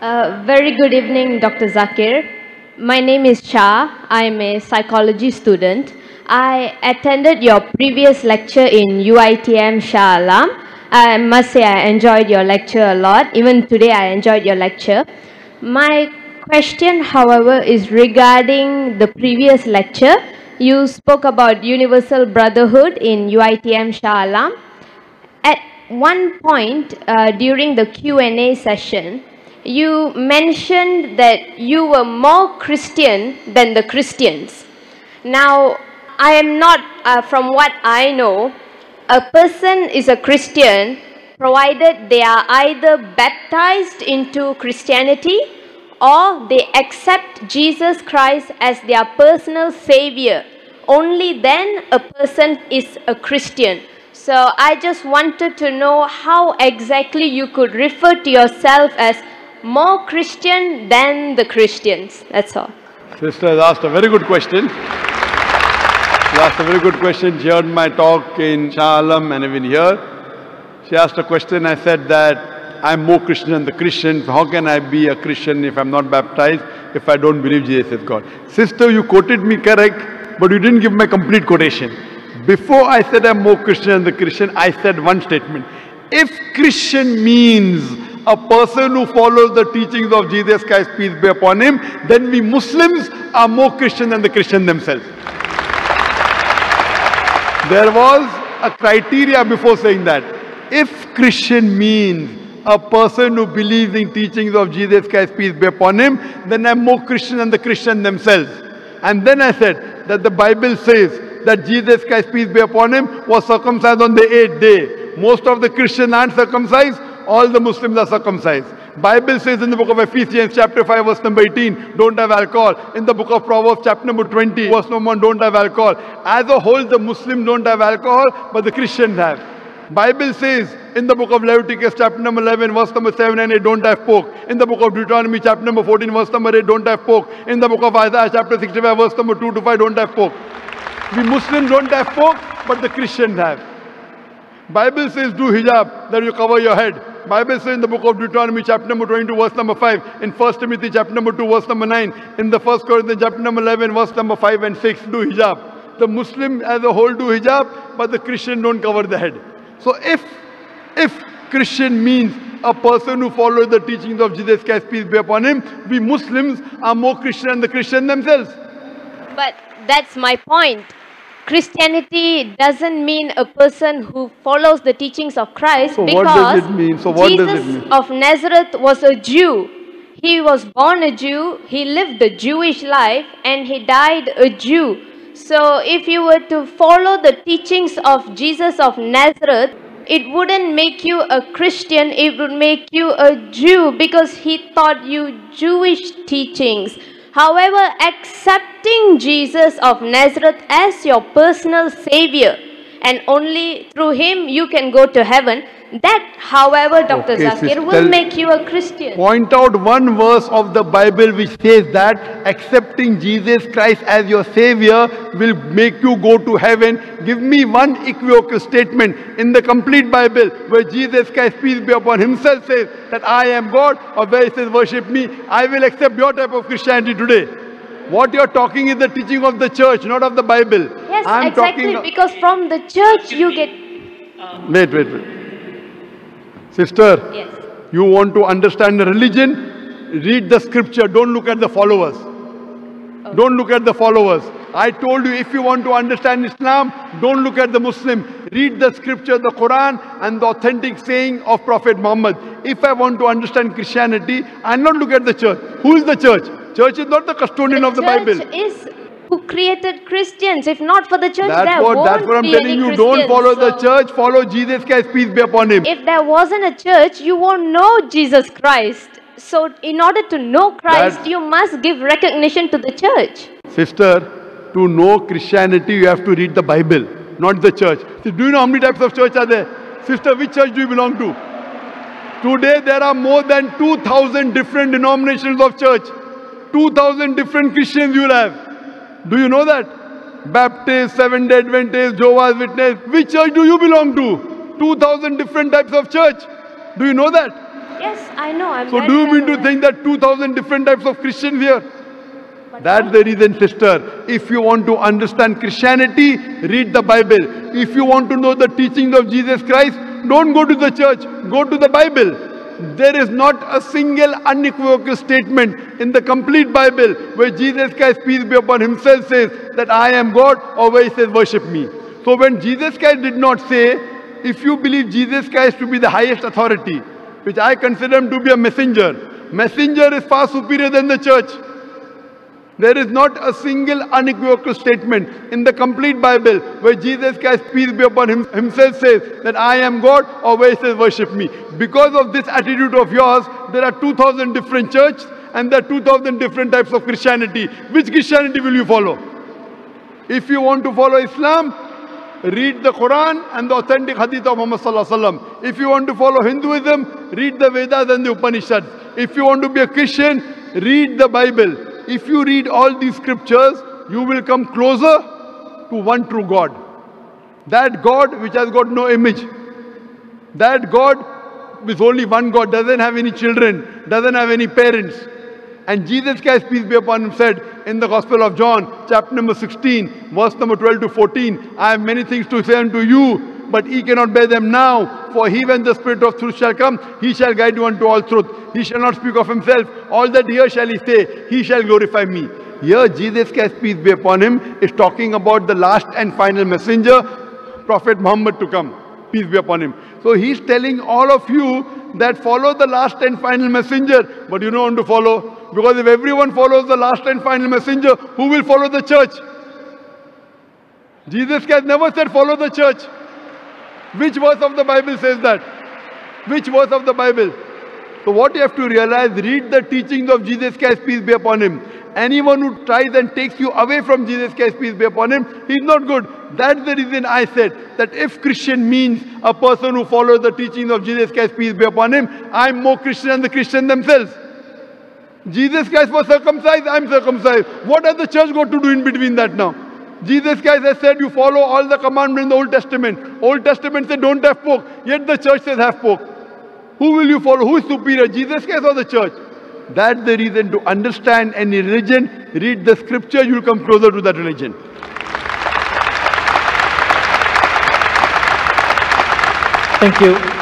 Very good evening, Dr. Zakir. My name is Shah. I am a psychology student. I attended your previous lecture in UITM Shah Alam. I must say I enjoyed your lecture a lot. Even today I enjoyed your lecture. My question, however, is regarding the previous lecture. You spoke about universal brotherhood in UITM Shah Alam. At one point during the Q&A session, you mentioned that you were more Christian than the Christians. Now, I am not, from what I know, a person is a Christian provided they are either baptized into Christianity or they accept Jesus Christ as their personal savior. Only then a person is a Christian. So I just wanted to know how exactly you could refer to yourself as more Christian than the Christians. That's all. Sister has asked a very good question. She asked a very good question. She heard my talk in Shah Alam and even here. She asked a question. I said that I'm more Christian than the Christians. How can I be a Christian if I'm not baptized, if I don't believe Jesus is God? Sister, you quoted me correct, but you didn't give my complete quotation. Before I said I'm more Christian than the Christian, I said one statement. If Christian means a person who follows the teachings of Jesus Christ, peace be upon him, then we Muslims are more Christian than the Christian themselves. There was a criteria before saying that. If Christian means a person who believes in teachings of Jesus Christ, peace be upon him, then I'm more Christian than the Christian themselves. And then I said that the Bible says that Jesus Christ, peace be upon him, was circumcised on the 8th day. Most of the Christians aren't circumcised, all the Muslims are circumcised. Bible says in the book of Ephesians chapter 5 verse number 18, don't have alcohol. In the book of Proverbs chapter number 20 verse number 1, don't have alcohol. As a whole, the Muslims don't have alcohol, but the Christians have. Bible says in the book of Leviticus chapter number 11 verse number 7 and 8, don't have pork. In the book of Deuteronomy chapter number 14 verse number 8, don't have pork. In the book of Isaiah chapter 65 verse number 2 to 5, don't have pork. We Muslims don't have pork, but the Christians have. Bible says do hijab, that you cover your head. Bible says in the book of Deuteronomy chapter number 22 verse number 5, in 1 Timothy chapter number 2 verse number 9, in the 1 Corinthians chapter number 11 verse number 5 and 6, do hijab. The Muslim as a whole do hijab, but the Christian don't cover the head. So if Christian means a person who follows the teachings of Jesus Christ, peace be upon him, we Muslims are more Christian than the Christian themselves. But that's my point. Christianity doesn't mean a person who follows the teachings of Christ, so because what does it mean? So what Jesus does it mean? of Nazareth was a Jew. He was born a Jew, he lived the Jewish life, and he died a Jew. So if you were to follow the teachings of Jesus of Nazareth, it wouldn't make you a Christian, it would make you a Jew, because he taught you Jewish teachings. However, accepting Jesus of Nazareth as your personal savior, and only through him you can go to heaven, that, however, Dr. Zakir, will make you a Christian. Point out one verse of the Bible which says that accepting Jesus Christ as your savior will make you go to heaven. Give me one equivocal statement in the complete Bible where Jesus Christ, peace be upon himself, says that I am God, or where he says worship me. I will accept your type of Christianity today. What you're talking is the teaching of the church, not of the Bible. Yes, exactly, because from the church you get... Wait. Sister, Yes. You want to understand the religion? Read the scripture, don't look at the followers. Okay. Don't look at the followers. I told you, if you want to understand Islam, don't look at the Muslim. Read the scripture, the Quran, and the authentic saying of Prophet Muhammad. If I want to understand Christianity, I'll not look at the church. Who is the church? Church is not the custodian of the Bible. Church is who created Christians. If not for the church, that's what I'm telling you. Don't follow the church, follow Jesus Christ, peace be upon him. If there wasn't a church, you won't know Jesus Christ. So in order to know Christ, you must give recognition to the church. Sister, to know Christianity, you have to read the Bible, not the church. So do you know how many types of church are there? Sister, which church do you belong to? Today there are more than 2,000 different denominations of church. 2,000 different Christians you will have. Do you know that? Baptist, Seventh-day Adventist, Jehovah's Witness. Which church do you belong to? 2,000 different types of church. Do you know that? Yes, I know. So do you mean to think that 2,000 different types of Christians here? That's the reason, sister. If you want to understand Christianity, read the Bible. If you want to know the teachings of Jesus Christ, don't go to the church, go to the Bible. There is not a single unequivocal statement in the complete Bible where Jesus Christ, peace be upon himself, says that I am God, or where he says worship me. So when Jesus Christ did not say, if you believe Jesus Christ to be the highest authority, which I consider him to be a messenger, messenger is far superior than the church. There is not a single unequivocal statement in the complete Bible where Jesus Christ, peace be upon himself, says that I am God, or where he says worship me. Because of this attitude of yours, there are 2,000 different churches and there are 2,000 different types of Christianity. Which Christianity will you follow? If you want to follow Islam, read the Quran and the authentic hadith of Muhammad sallallahu alaihi wasallam. If you want to follow Hinduism, read the Vedas and the Upanishads. If you want to be a Christian, read the Bible. If you read all these scriptures, you will come closer to one true God. That God which has got no image. That God with only one God, doesn't have any children, doesn't have any parents. And Jesus Christ, peace be upon him, said in the Gospel of John, chapter number 16, verse number 12 to 14, I have many things to say unto you, but ye cannot bear them now. For he, when the Spirit of truth shall come, he shall guide you unto all truth. He shall not speak of himself. All that here shall he say, he shall glorify me. Here Jesus Christ, peace be upon him, is talking about the last and final messenger, Prophet Muhammad, to come. Peace be upon him. So he's telling all of you that follow the last and final messenger, but you don't want to follow. Because if everyone follows the last and final messenger, who will follow the church? Jesus Christ never said follow the church. Which verse of the Bible says that? Which verse of the Bible? So what you have to realize, read the teachings of Jesus Christ, peace be upon him. Anyone who tries and takes you away from Jesus Christ, peace be upon him, he's not good. That's the reason I said that if Christian means a person who follows the teachings of Jesus Christ, peace be upon him, I'm more Christian than the Christians themselves. Jesus Christ was circumcised, I'm circumcised. What has the church got to do in between that now? Jesus Christ has said you follow all the commandments in the Old Testament. Old Testament said don't have pork, yet the church says have pork. Who will you follow? Who is superior, Jesus Christ or the church? That's the reason to understand any religion, read the scripture, you will come closer to that religion. Thank you.